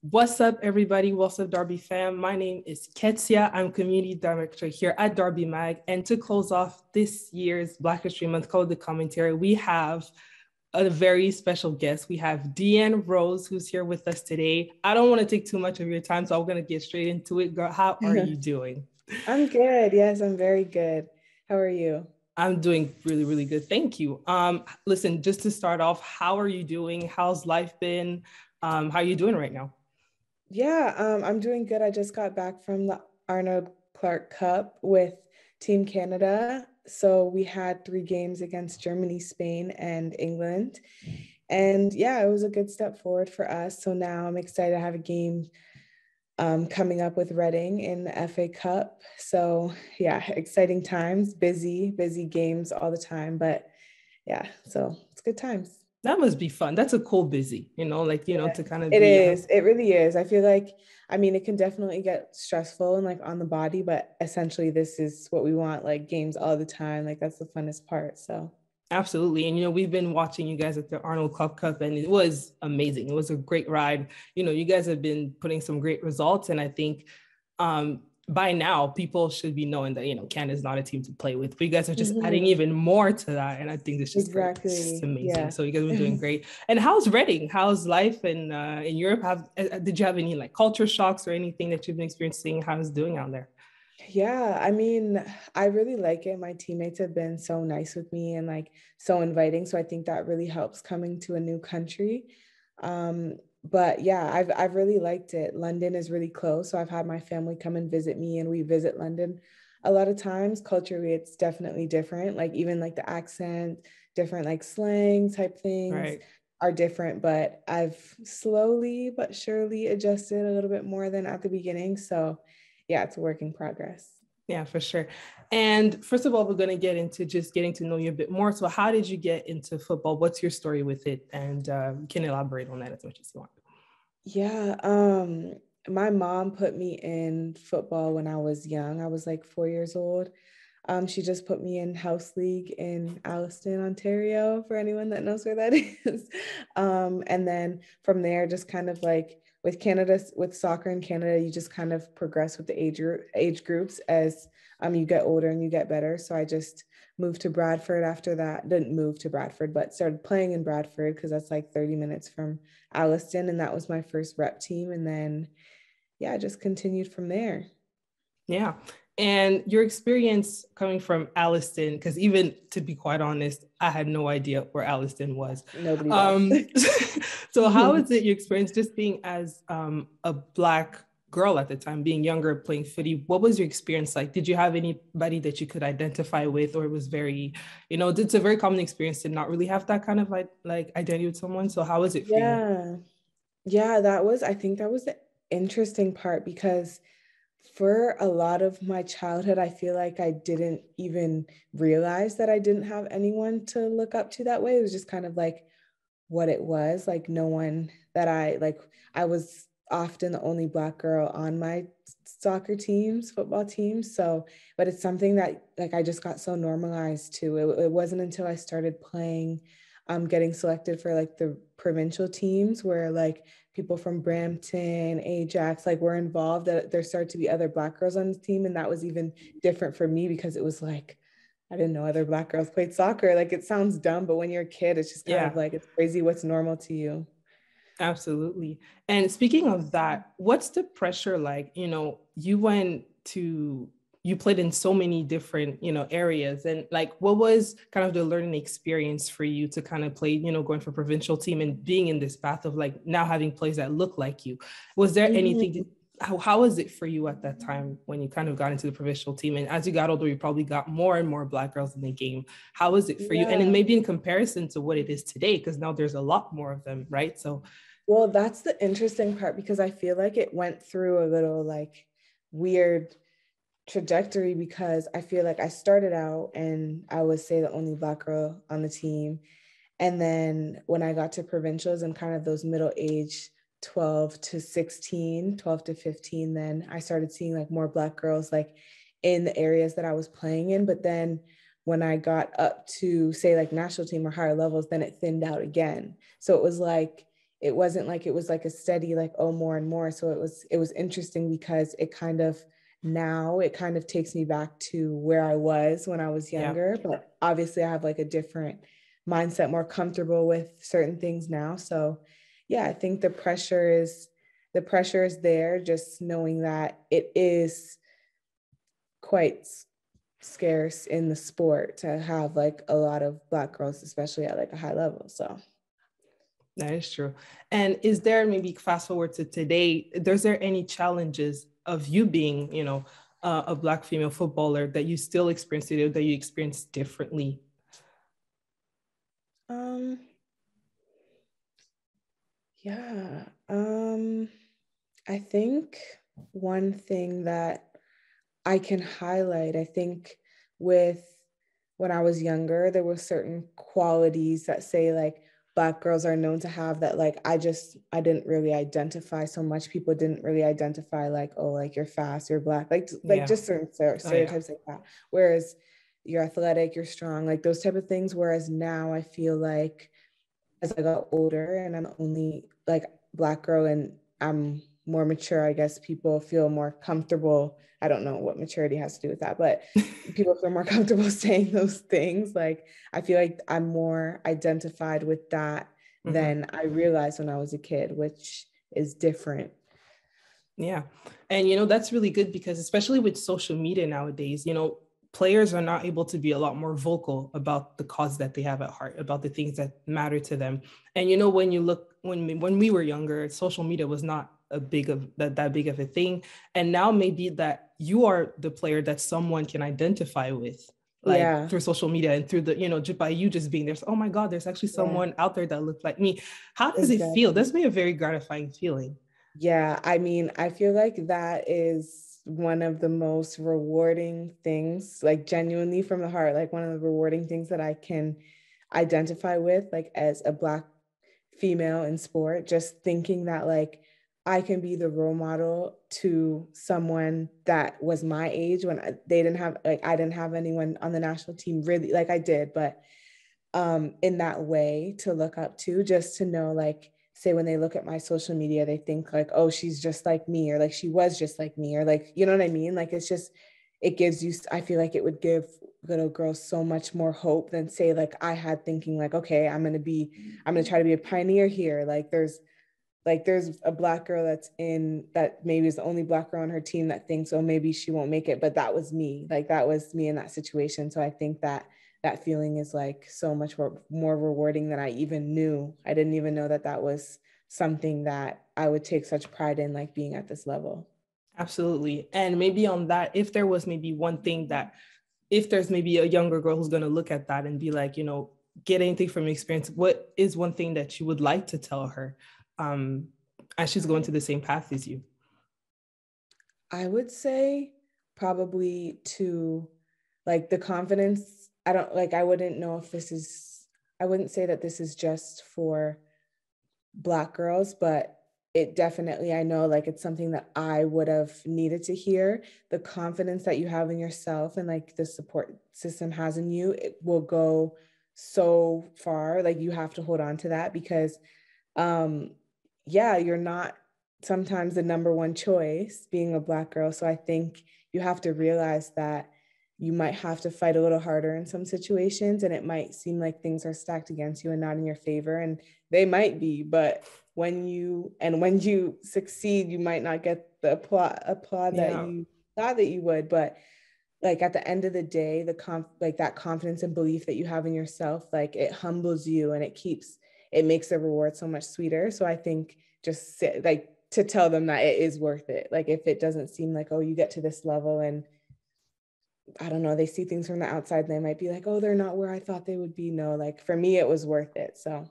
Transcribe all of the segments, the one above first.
What's up, everybody? What's up, Darby fam? My name is Ketsia. I'm community director here at Darby Mag. And to close off this year's Black History Month Code the Commentary, we have a very special guest. We have Deanne Rose, who's here with us today. I don't want to take too much of your time, so I'm going to get straight into it. Girl, how are you doing? I'm good. Yes, I'm very good. How are you? I'm doing really, really good. Thank you. Listen, just to start off, how are you doing? How's life been? How are you doing right now? Yeah, I'm doing good. I just got back from the Arnold Clark Cup with Team Canada. So we had 3 games against Germany, Spain, and England. And yeah, it was a good step forward for us. So now I'm excited to have a game coming up with Reading in the FA Cup. So yeah, exciting times, busy games all the time. But yeah, so it's good times. That must be fun. That's a cool busy, Yeah, to kind of it be. is. It really is. I feel like, I mean, it can definitely get stressful and like on the body, but essentially this is what we want, like games all the time. Like that's the funnest part. So Absolutely. And, we've been watching you guys at the Arnold Club Cup, and it was amazing. It was a great ride. You guys have been putting some great results. And I think by now, people should be knowing that, Canada's not a team to play with. But you guys are just adding Mhm. even more to that. And I think it's just great. It's just Exactly. amazing. Yeah. So you guys have been doing great. And how's Reading? How's life in Europe? Did you have any like culture shocks or anything that you've been experiencing? How's it doing out there? Yeah, I mean, I really like it. My teammates have been so nice with me and like so inviting. So I think that really helps coming to a new country. But yeah, I've really liked it. London is really close. So I've had my family come and visit me and we visit London a lot of times. Culturally, it's definitely different. Like even like the accent, different like slang type things Right. are different, but I've slowly but surely adjusted a little bit more than at the beginning. So yeah, it's a work in progress. Yeah, for sure. And first of all, we're going to get into just getting to know you a bit more. So, how did you get into football? What's your story with it? And you can elaborate on that as much as you want. Yeah, my mom put me in football when I was young. I was like 4 years old. She just put me in house league in Alliston, Ontario, for anyone that knows where that is. And then from there, just kind of like with Canada, with soccer in Canada, you just kind of progress with the age groups as you get older and you get better. So I just moved to Bradford after that. Didn't move to Bradford, but started playing in Bradford because that's like 30 minutes from Alliston, and that was my first rep team. And then yeah, just continued from there. Yeah. And your experience coming from Alliston, because even to be quite honest, I had no idea where Alliston was. Nobody does. Um, so, how is it your experience just being as a Black girl at the time, being younger, playing footy? What was your experience like? Did you have anybody that you could identify with, or it was very, it's a very common experience to not really have that kind of like identity with someone. So, how was it for you? Yeah. Yeah, I think that was the interesting part because for a lot of my childhood, I feel like I didn't even realize that I didn't have anyone to look up to that way. It was just kind of like what it was, like no one that I was often the only Black girl on my soccer teams, football teams. So, but it's something that like I just got so normalized to. It wasn't until I started playing, getting selected for like the provincial teams where like people from Brampton, Ajax, like were involved, that there started to be other Black girls on the team. And that was even different for me because it was like, I didn't know other Black girls played soccer. Like it sounds dumb, but when you're a kid, it's just kind of Yeah. like, it's crazy what's normal to you. Absolutely. And speaking of that, what's the pressure like? You played in so many different, areas. And like, what was kind of the learning experience for you to kind of play, going for provincial team and being in this path of like now having plays that look like you? Was there anything, how was it for you at that time when you kind of got into the provincial team? And as you got older, you probably got more and more Black girls in the game. How was it for you? And then Yeah. maybe in comparison to what it is today, because now there's a lot more of them, right? So Well, that's the interesting part because I feel like it went through a little like weird trajectory because I feel like I started out and I would say the only Black girl on the team. And then when I got to provincials and kind of those middle age 12 to 16, 12 to 15, then I started seeing like more Black girls like in the areas that I was playing in. But then when I got up to say like national team or higher levels, then it thinned out again. So it was like, it wasn't like it was like a steady, like, oh, more and more. So it was interesting because it kind of, now it kind of takes me back to where I was when I was Yeah. younger, but obviously I have like a different mindset, more comfortable with certain things now. So yeah, I think the pressure is there, just knowing that it is quite scarce in the sport to have like a lot of Black girls, especially at like a high level. So That is true. And is there, maybe fast forward to today, is there any challenges of you being, a Black female footballer that you still experience today, that you experience differently? um yeah, I think one thing that I can highlight, I think with when I was younger, there were certain qualities that say like Black girls are known to have that like I didn't really identify so much. People didn't really identify like, oh, like you're fast, you're Black, like Yeah. just certain Oh, yeah. stereotypes like that. Whereas you're athletic, you're strong, like those type of things. Whereas now I feel like as I got older and I'm only like Black girl and I'm more mature, I guess people feel more comfortable. I don't know what maturity has to do with that, but people feel more comfortable saying those things. Like I feel like I'm more identified with that Mm-hmm. than I realized when I was a kid, which is different. Yeah. And, that's really good because especially with social media nowadays, players are not able to be a lot more vocal about the cause that they have at heart, about the things that matter to them. And, when you look, when we were younger, social media was not that big of a thing. And now maybe that you are the player that someone can identify with, like Yeah. through social media and through the, just by you just being there. So, oh my God, there's actually Yeah. someone out there that looks like me. How does it feel? Exactly. That's been a very gratifying feeling. Yeah, I mean, I feel like that is one of the most rewarding things, like genuinely from the heart, like one of the rewarding things that I can identify with, like as a Black female in sport, just thinking that like I can be the role model to someone that was my age when they didn't have, like, I didn't have anyone on the national team really, like I did, but in that way to look up to, just to know, like, say when they look at my social media, they think like, oh, she's just like me, or like she was just like me, or like, you know what I mean? Like, it's just, it gives you, I feel like it would give little girls so much more hope than say like I had, thinking like, okay, I'm gonna try to be a pioneer here. There's a Black girl that's in that maybe is the only Black girl on her team that thinks, oh, maybe she won't make it, but that was me. Like that was me in that situation. So I think that that feeling is like so much more rewarding than I even knew. I didn't even know that that was something that I would take such pride in, like being at this level. Absolutely. And maybe on that, if there was maybe one thing that, if there's maybe a younger girl who's going to look at that and be like, get anything from experience, what is one thing that you would like to tell her as she's going to the same path as you? I would say probably to like the confidence. I don't like, I wouldn't know if this is, I wouldn't say that this is just for Black girls, but it definitely, I know like it's something that I would have needed to hear. The confidence that you have in yourself and like the support system has in you, it will go so far. Like you have to hold on to that because um yeah, you're not sometimes the number one choice being a Black girl. So I think you have to realize that you might have to fight a little harder in some situations, and it might seem like things are stacked against you and not in your favor, and they might be, but when you succeed, you might not get the applaud that Yeah, you thought that you would, but like at the end of the day, like that confidence and belief that you have in yourself, like it humbles you and it makes the reward so much sweeter. So I think like to tell them that it is worth it. Like if it doesn't seem like, oh, you get to this level and I don't know, they see things from the outside and they might be like, oh, they're not where I thought they would be. No, like for me, it was worth it. So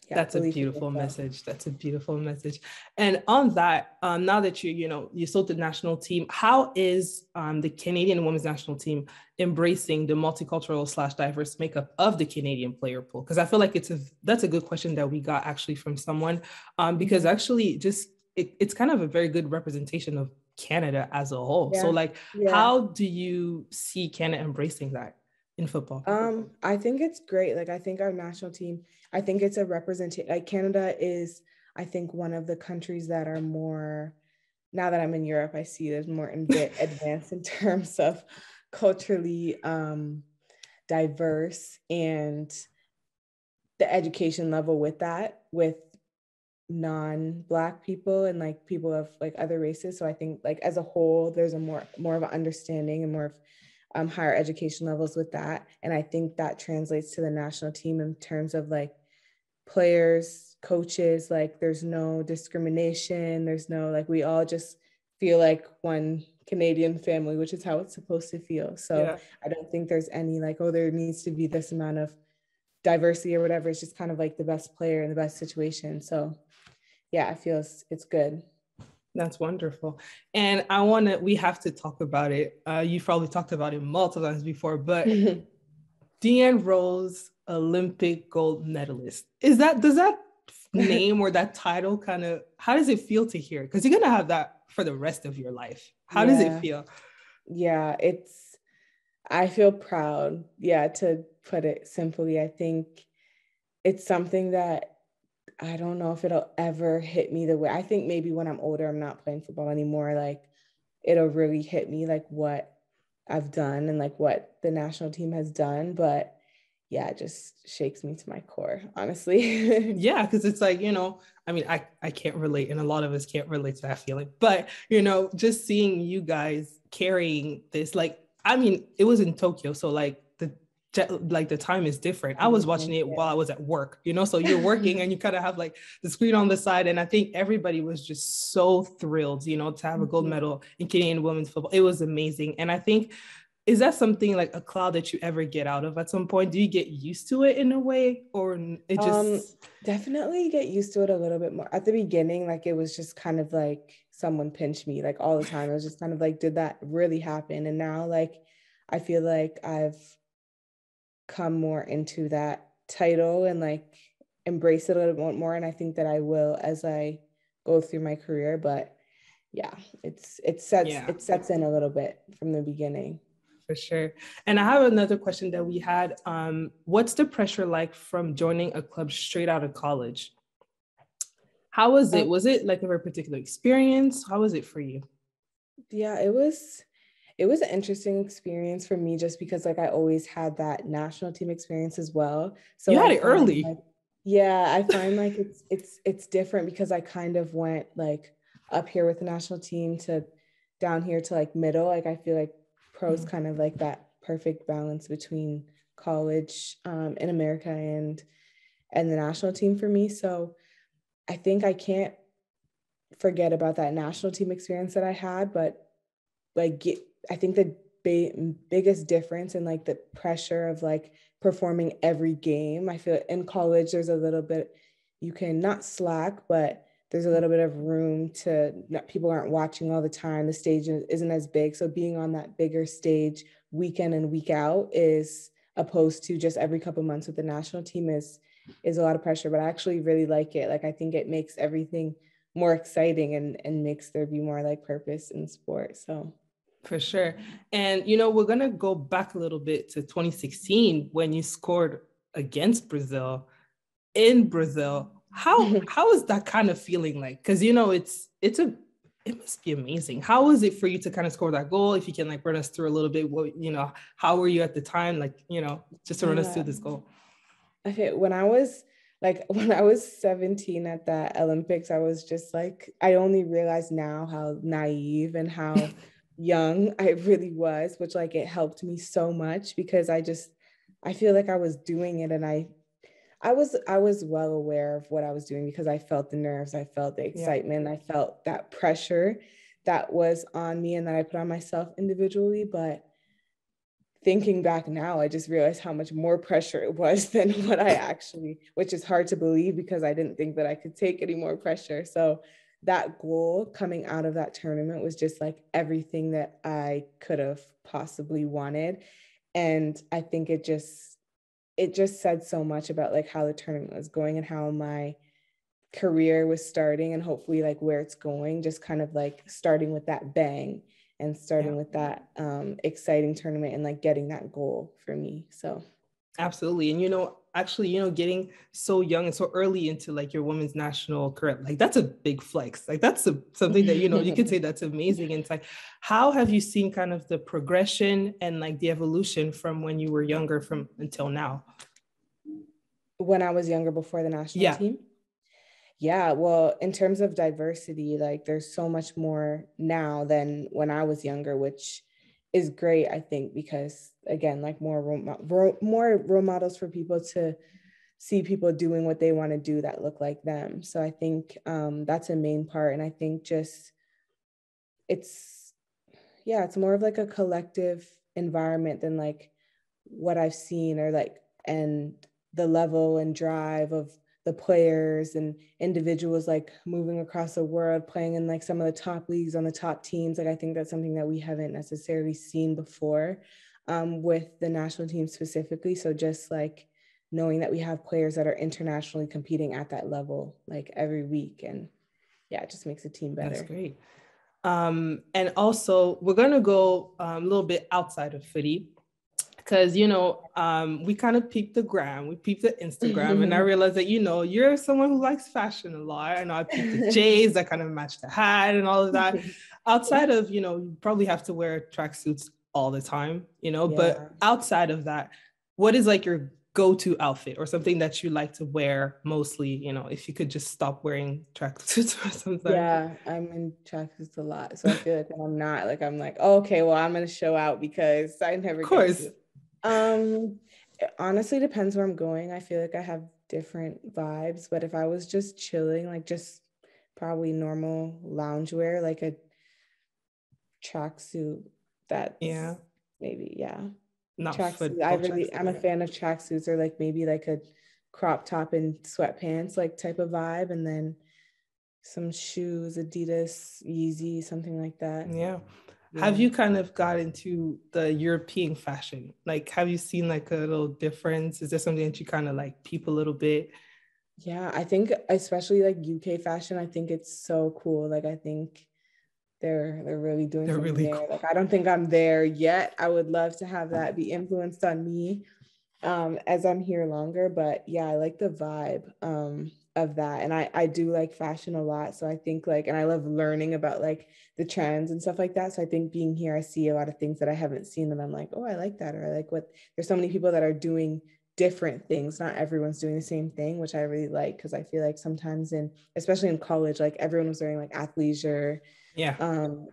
yeah, that's a belief in beautiful yourself. message. That's a beautiful message. And on that, now that you sold the national team, how is the Canadian women's national team embracing the multicultural / diverse makeup of the Canadian player pool? Because I feel like that's a good question that we got actually from someone, because actually just it's kind of a very good representation of Canada as a whole. So Yeah. like, Yeah. how do you see Canada embracing that? in football? I think it's great. Like, I think our national team, I think it's a representation. Like, Canada is, I think, one of the countries that are more, now that I'm in Europe, I see it as more advanced in terms of culturally diverse, and the education level with that, with non-Black people and like people of like other races. So I think like as a whole, there's a more of an understanding and more of higher education levels with that. And I think that translates to the national team in terms of like players, coaches, like there's no discrimination. There's no, like, we all just feel like one Canadian family, which is how it's supposed to feel. So Yeah. I don't think there's any like, oh, there needs to be this amount of diversity or whatever. It's just kind of like the best player in the best situation. So yeah, I feel it's good. That's wonderful. And we have to talk about it. You've probably talked about it multiple times before, but Deanne Rose, Olympic gold medalist. Does that name or that title kind of, how does it feel to hear? Because you're going to have that for the rest of your life. How does it Yeah. feel? Yeah, I feel proud. Yeah, to put it simply, I think it's something that I don't know if it'll ever hit me the way, I think maybe when I'm older, I'm not playing football anymore, like it'll really hit me like what I've done and like what the national team has done. But yeah, it just shakes me to my core, honestly. Yeah, because it's like, I mean, I can't relate, and a lot of us can't relate to that feeling. But, just seeing you guys carrying this, like, I mean, it was in Tokyo, so like the time is different. I was watching it while I was at work, so you're working and you kind of have like the screen on the side. And I think everybody was just so thrilled, to have a gold medal in Canadian women's football. It was amazing. And I think, is that something like a cloud that you ever get out of at some point? Do you get used to it in a way, or it just definitely get used to it a little bit more. At the beginning, like it was just kind of like someone pinched me like all the time. It was just kind of like, did that really happen? And now like I feel like I've come more into that title and like embrace it a little bit more. And I think that I will as I go through my career. But yeah, it sets in a little bit from the beginning. For sure. And I have another question that we had. What's the pressure like from joining a club straight out of college? How was it? Was it like a very particular experience? How was it for you? Yeah, it was an interesting experience for me just because like I always had that national team experience as well. So you had it early. Like, yeah, I find like it's different because I kind of went like up here with the national team to down here to like middle. Like I feel like pros kind of like that perfect balance between college in America and the national team for me. So I think I can't forget about that national team experience that I had, but like I think the biggest difference in like the pressure of like performing every game, I feel in college there's a little bit, you can not slack, but there's a little bit of room to people aren't watching all the time, the stage isn't as big, so being on that bigger stage week in and week out is opposed to just every couple of months with the national team is a lot of pressure. But I actually really like it. Like I think it makes everything more exciting and makes there be more like purpose in sport. So for sure. And we're gonna go back a little bit to 2016 when you scored against Brazil in Brazil. How is that kind of feeling like? Because it must be amazing. How was it for you to kind of score that goal? If you can like run us through a little bit, how were you at the time? Like, just to run us through this goal. Okay, when I was 17 at the Olympics, I was just like, I only realized now how naive and how young I really was, which like it helped me so much because I feel like I was doing it, and I was well aware of what I was doing because I felt the nerves, I felt the excitement, I felt that pressure that was on me and that I put on myself individually. But thinking back now, I just realized how much more pressure it was than what I actually, which is hard to believe because I didn't think that I could take any more pressure. So that goal coming out of that tournament was just like everything that I could have possibly wanted. And I think it just said so much about like how the tournament was going and how my career was starting and hopefully like where it's going, just kind of like starting with that bang. and starting with that exciting tournament and like getting that goal for me. So absolutely. And actually, getting so young and so early into like your women's national career, like that's a big flex. Like that's something that, you could say that's amazing. And it's like, how have you seen kind of the progression and like the evolution from when you were younger from until now? When I was younger before the national team? Yeah, well, in terms of diversity, like there's so much more now than when I was younger, which is great, I think, because again, like more role models for people to see people doing what they want to do that look like them. So I think that's a main part. And I think just it's more of like a collective environment than like what I've seen or like, and the level and drive of the players and individuals like moving across the world, playing in like some of the top leagues on the top teams. Like I think that's something that we haven't necessarily seen before with the national team specifically. So just like knowing that we have players that are internationally competing at that level like every week, and yeah, it just makes the team better. That's great. And also we're going to go a little bit outside of footy, because we kind of peeped the gram, we peeped the Instagram, and I realized that you're someone who likes fashion a lot. I know I peeped the J's that kind of match the hat and all of that. Outside of you probably have to wear tracksuits all the time, but outside of that, what is like your go-to outfit or something that you like to wear mostly, if you could just stop wearing tracksuits for some time? Yeah, I'm in tracksuits a lot, so I feel like when I'm not, like I'm like, oh, okay, well, I'm gonna show out because I never get to. It honestly depends where I'm going. I feel like I have different vibes, but if I was just chilling, like just probably normal loungewear, like a tracksuit, that's maybe not tracksuit. I'm a fan of tracksuits, or like maybe like a crop top and sweatpants like type of vibe, and then some shoes, Adidas, Yeezy, something like that. Yeah. Have you kind of got into the European fashion? Like, have you seen like a little difference? Is there something that you kind of like peep a little bit? Yeah, I think especially like UK fashion, I think it's so cool. Like, I think they're really doing something really there. Cool. Like, I don't think I'm there yet. I would love to have that be influenced on me as I'm here longer. But yeah, I like the vibe of that. And I do like fashion a lot. So I think like, and I love learning about like the trends and stuff like that. So I think being here, I see a lot of things that I haven't seen, and I'm like, oh, I like that. Or I like what, there's so many people that are doing different things. Not everyone's doing the same thing, which I really like, because I feel like sometimes especially in college, like everyone was wearing like athleisure,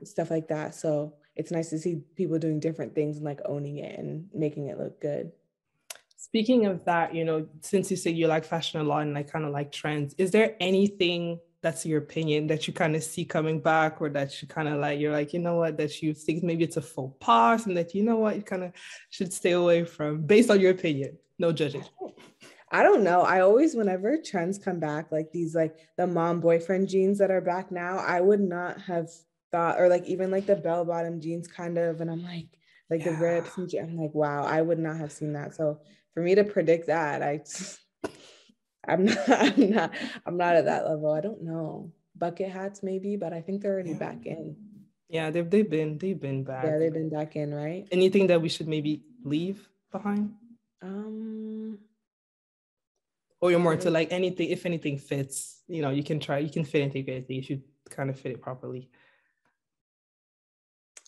stuff like that. So it's nice to see people doing different things and like owning it and making it look good. Speaking of that, since you say you like fashion a lot and like kind of like trends, is there anything that's your opinion that you kind of see coming back, or that you kind of like, you're like, what, that you think maybe it's a faux pas and that, what, you kind of should stay away from, based on your opinion? No judging. I don't know. I always, whenever trends come back, like these, like the mom boyfriend jeans that are back now, I would not have thought, or like even like the bell bottom jeans kind of, and I'm like the rips, and I'm like, wow, I would not have seen that. So for me to predict that, I'm not at that level. I don't know. Bucket hats maybe, but I think they're already back in. Yeah, they've been back. Yeah, they've been back in, right? Anything that we should maybe leave behind? Or you're more to like anything, if anything fits, you can fit and take anything. You should kind of fit it properly.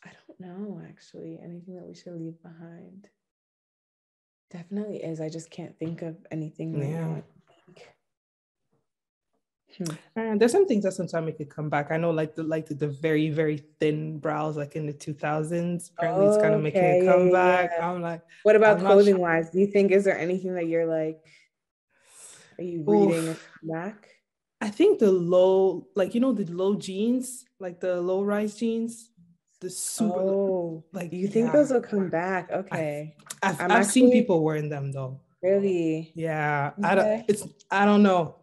I don't know, actually, anything that we should leave behind. Definitely is. I just can't think of anything right now. And there's some things that sometimes make it come back. I know like the very, very thin brows, like in the 2000s, apparently it's kind of making it come back. I'm like, what about clothing wise? Do you think, is there anything that you're like, are you reading back? I think the low, like, the low jeans, like the low rise jeans, the super, like, you think those will come back? Okay. I've seen people wearing them though. Really? Yeah. Okay. I don't know.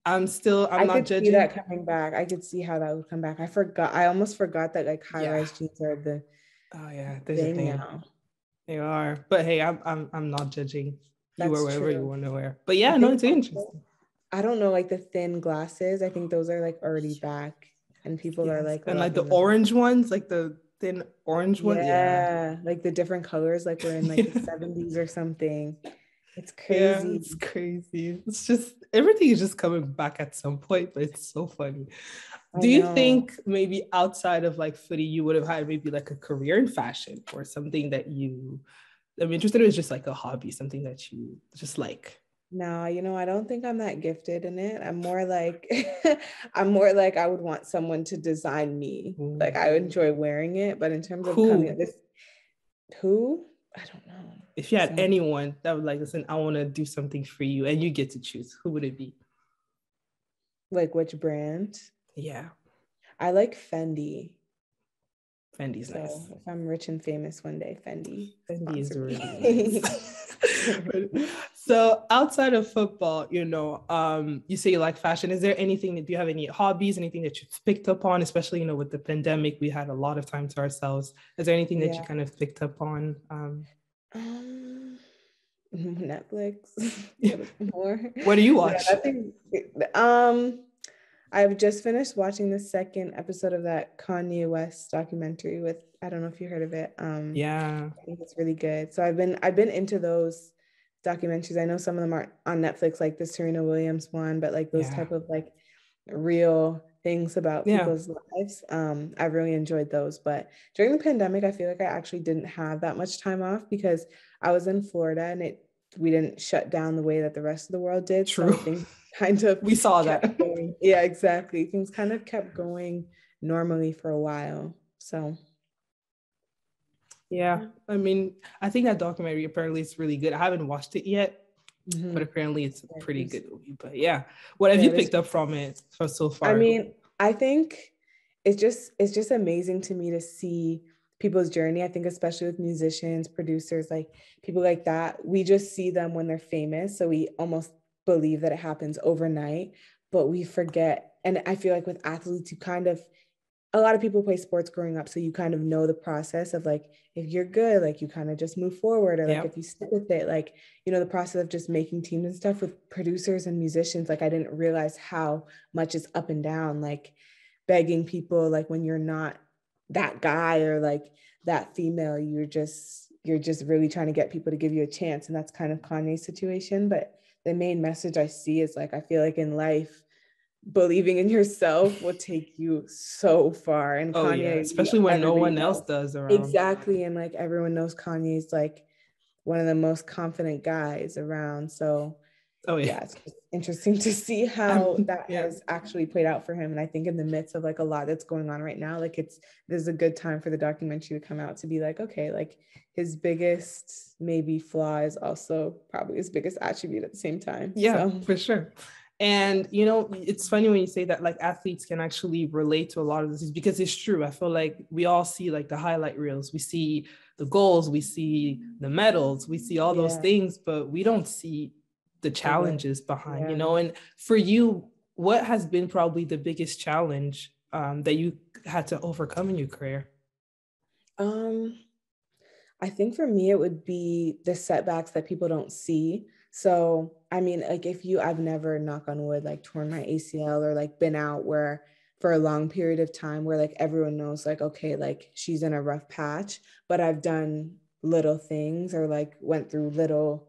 I'm not judging. I could see that coming back. I could see how that would come back. I almost forgot that like high rise jeans are the there's a thing now. They are. But hey, I'm not judging. You wear whatever you want to wear. But yeah, no, it's interesting. I don't know, like the thin glasses, I think those are like already back, and people are like, and like the orange ones, like the thin orange one. Yeah. Yeah, like the different colors, like we're in like the 70s or something. It's Yeah, crazy. it's crazy. It's just everything is just coming back at some point, but it's so funny. I Do you know. think maybe outside of like footy, you would have had maybe like a career in fashion or something that I'm interested in, is just like a hobby, something that you just like? No, I don't think I'm that gifted in it. I'm more like I'm more like I would want someone to design me. Like Ooh. I enjoy wearing it, but in terms of coming at Who, this, who? I don't know. if you had Some anyone that would like, listen, I want to do something for you and you get to choose, who would it be? like which brand? Yeah, I like Fendi. Fendi's So nice. if I'm rich and famous one day, Fendi Fendi sponsor is really me. nice. So outside of football, you say you like fashion. Is there anything that, do you have any hobbies, anything that you've picked up on, especially, with the pandemic, we had a lot of time to ourselves. Is there anything that you Yeah. kind of picked up on? Um, Netflix a little bit more. What do you No, watch? nothing. Um, I've just finished watching the second episode of that Kanye West documentary with, I don't know if you heard of it. Yeah, I think it's really good. So I've been into those documentaries. I know some of them are on Netflix, like the Serena Williams one, but like those yeah, type of like real things about yeah, people's lives. I've really enjoyed those. But during the pandemic, I feel like I actually didn't have that much time off because I was in Florida and we didn't shut down the way that the rest of the world did. So true. things kind of We saw kept that. going. Yeah, exactly. Things kind of kept going normally for a while. So Yeah, yeah. I mean, I think that documentary apparently is really good. I haven't watched it yet, but Mhm. apparently it's a Yeah, pretty it is. good movie. But yeah, what have Yeah, you it is. picked up from it for so I far? mean, I think it's just amazing to me to see people's journey. I think especially with musicians, producers, like people like that, we just see them when they're famous, so we almost believe that it happens overnight, but we forget. And I feel like with athletes, you kind of a lot of people play sports growing up, so you kind of know the process of like if you're good, like you kind of just move forward, or like Yeah, if you stick with it, like the process of just making teams and stuff. With producers and musicians, like I didn't realize how much is up and down, like begging people, like when you're not that guy or like that female, you're just really trying to get people to give you a chance. And that's kind of Kanye's situation. But the main message I see is like I feel like in life believing in yourself will take you so far. And oh yeah, Kanye, especially when no everybody one else knows. does around. Exactly. And like everyone knows Kanye's like one of the most confident guys around. So Oh yeah. yeah, it's just interesting to see how that Yeah, has actually played out for him. And I think in the midst of like a lot that's going on right now, like there's a good time for the documentary to come out to be like, okay, like his biggest maybe flaw is also probably his biggest attribute at the same time. yeah, So for sure. And it's funny when you say that like athletes can actually relate to a lot of this, because it's true. I feel like we all see like the highlight reels, we see the goals, we see the medals, we see all those yeah, things, but we don't see the the work. challenges behind, Yeah. and for you, what has been probably the biggest challenge that you had to overcome in your career? Um, I think for me, it would be the setbacks that people don't see. So, I mean, like I've never, knock on wood, like torn my ACL or like been out where for a long period of time where like everyone knows, like, okay, like she's in a rough patch, but I've done little things or like went through little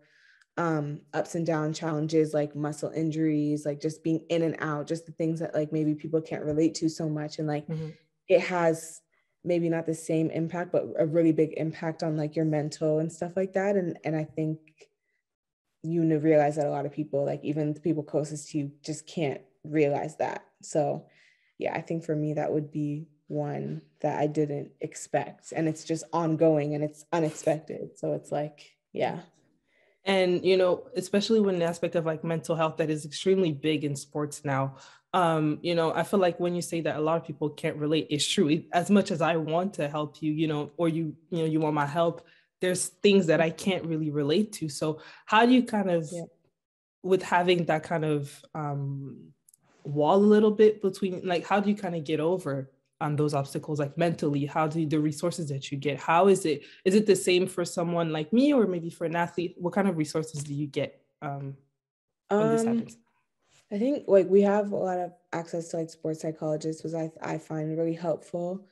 ups and down challenges like muscle injuries, like just being in and out, just the things that like maybe people can't relate to so much. And like Mm-hmm. it has maybe not the same impact, but a really big impact on like your mental and stuff like that. And I think realize that a lot of people, like even the people closest to you, just can't realize that. So yeah, I think for me that would be one that I didn't expect. And it's just ongoing and it's unexpected. So it's like, yeah. And especially when the aspect of like mental health that is extremely big in sports now. I feel like when you say that a lot of people can't relate, it's true. As much as I want to help you, or you want my help, there's things that I can't really relate to. So how do you kind of, Yeah. with having that kind of wall a little bit between, like, how do you kind of get over those obstacles, like mentally? How do the resources that you get, how is it the same for someone like me, or maybe for an athlete? What kind of resources do you get when this Um, happens? I think like we have a lot of access to like sports psychologists, which I find really helpful.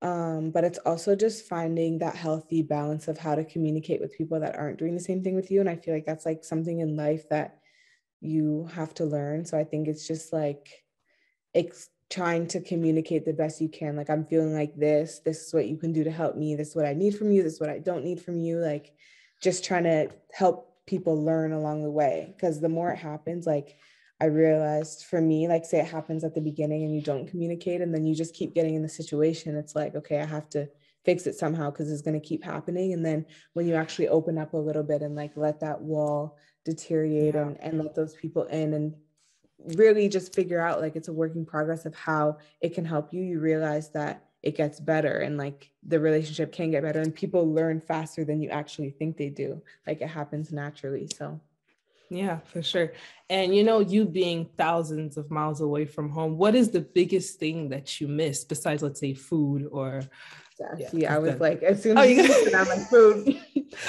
But it's also just finding that healthy balance of how to communicate with people that aren't doing the same thing with you. And I feel like that's like something in life that you have to learn. So I think it's just like trying to communicate the best you can. Like, I'm feeling like this is what you can do to help me. This is what I need from you. This is what I don't need from you. Like, just trying to help people learn along the way. Because the more it happens, like, I realized for me, like, say it happens at the beginning and you don't communicate, and then you just keep getting in the situation. It's like, okay, I have to fix it somehow because it's going to keep happening. And then when you actually open up a little bit and like let that wall deteriorate, Yeah. and let those people in, and really just figure out like it's a working progress of how it can help you, you realize that it gets better, and like the relationship can get better, and people learn faster than you actually think they do. Like, it happens naturally. So Yeah, for sure. And you know, you being thousands of miles away from home, what is the biggest thing that you miss besides, let's say, food or yeah, yeah, see, I because was then like, as soon oh as you you said, I'm like, food.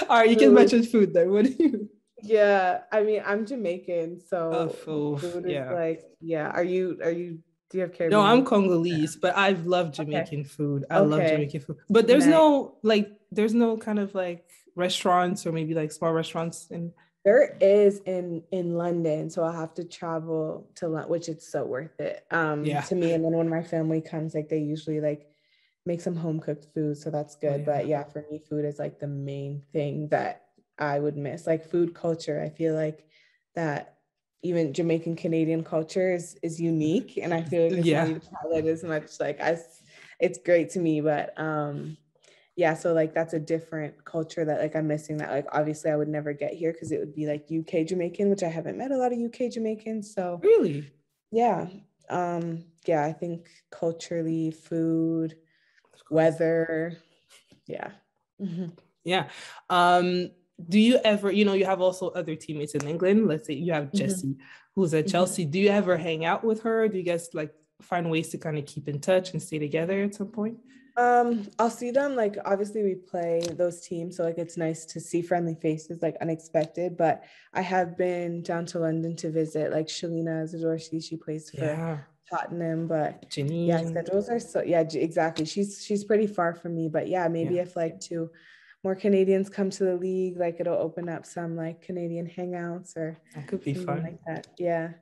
all right, you can Food. mention food then. What do you Yeah, I mean, I'm Jamaican, so food? food is Yeah. like, yeah. Are you do you have No, I'm Caribbean? Congolese, but I've loved Okay. Jamaican food. I love Okay. Jamaican food. But Nice. there's no kind of like restaurants or maybe like small restaurants in There is in London, so I'll have to travel to London, which it's so worth it yeah. to me. And then when my family comes, like, they usually like make some home cooked food, so that's Oh good. yeah. But yeah, for me, food is like the main thing that I would miss. Like, food culture, I feel like that even Jamaican Canadian culture is unique, and I feel like it's not Yeah. even highlighted as much. Like, it's great to me, but yeah, so like that's a different culture that like I'm missing, that like obviously I would never get here because it would be like UK Jamaican, which I haven't met a lot of UK Jamaicans. So Really? yeah. Yeah, I think culturally, food, Of course. weather, yeah. Yeah. Um, do you ever, you know, you have also other teammates in England. Let's say you have Mhm. Jessie, who's at Mhm. Chelsea. Do you ever hang out with her? Do you guys like find ways to kind of keep in touch and stay together at some point? I'll see them, like, obviously we play those teams, so like it's nice to see friendly faces, like unexpected. But I have been down to London to visit, like Shalina Zadorski, she plays for Yeah. Tottenham. But yeah, Janine. schedules are so, yeah, exactly. She's pretty far from me, but yeah, maybe Yeah. if like two more Canadians come to the league, like it'll open up some like Canadian hangouts or That could be something fun. like that. Yeah.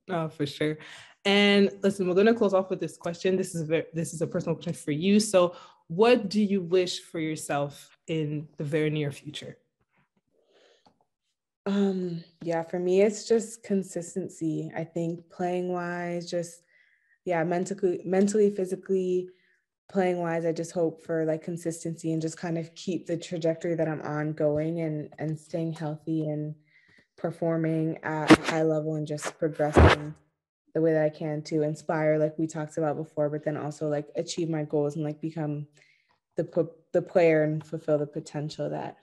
Oh, for sure. And listen, we're gonna close off with this question. This is a personal question for you. So, what do you wish for yourself in the very near future? Yeah, for me it's just consistency. I think playing wise, just yeah, mentally, physically, playing wise, I just hope for like consistency and just kind of keep the trajectory that I'm on going, and staying healthy and performing at a high level and just progressing the way that I can to inspire, like we talked about before, but then also like achieve my goals and like become the player and fulfill the potential that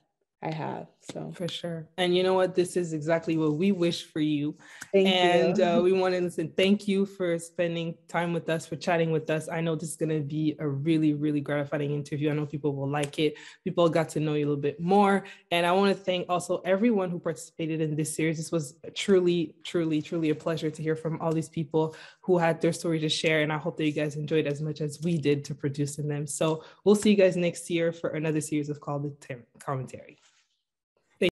I have. So For sure. And you know what? This is exactly what we wish for you. thank And you. we want to listen. Thank you for spending time with us, for chatting with us. I know this is going to be a really, really gratifying interview. I know people will like it. People got to know you a little bit more. And I want to thank also everyone who participated in this series. This was truly, truly, truly a pleasure to hear from all these people who had their story to share. And I hope that you guys enjoyed as much as we did to producing them. So we'll see you guys next year for another series of Call the Commentary.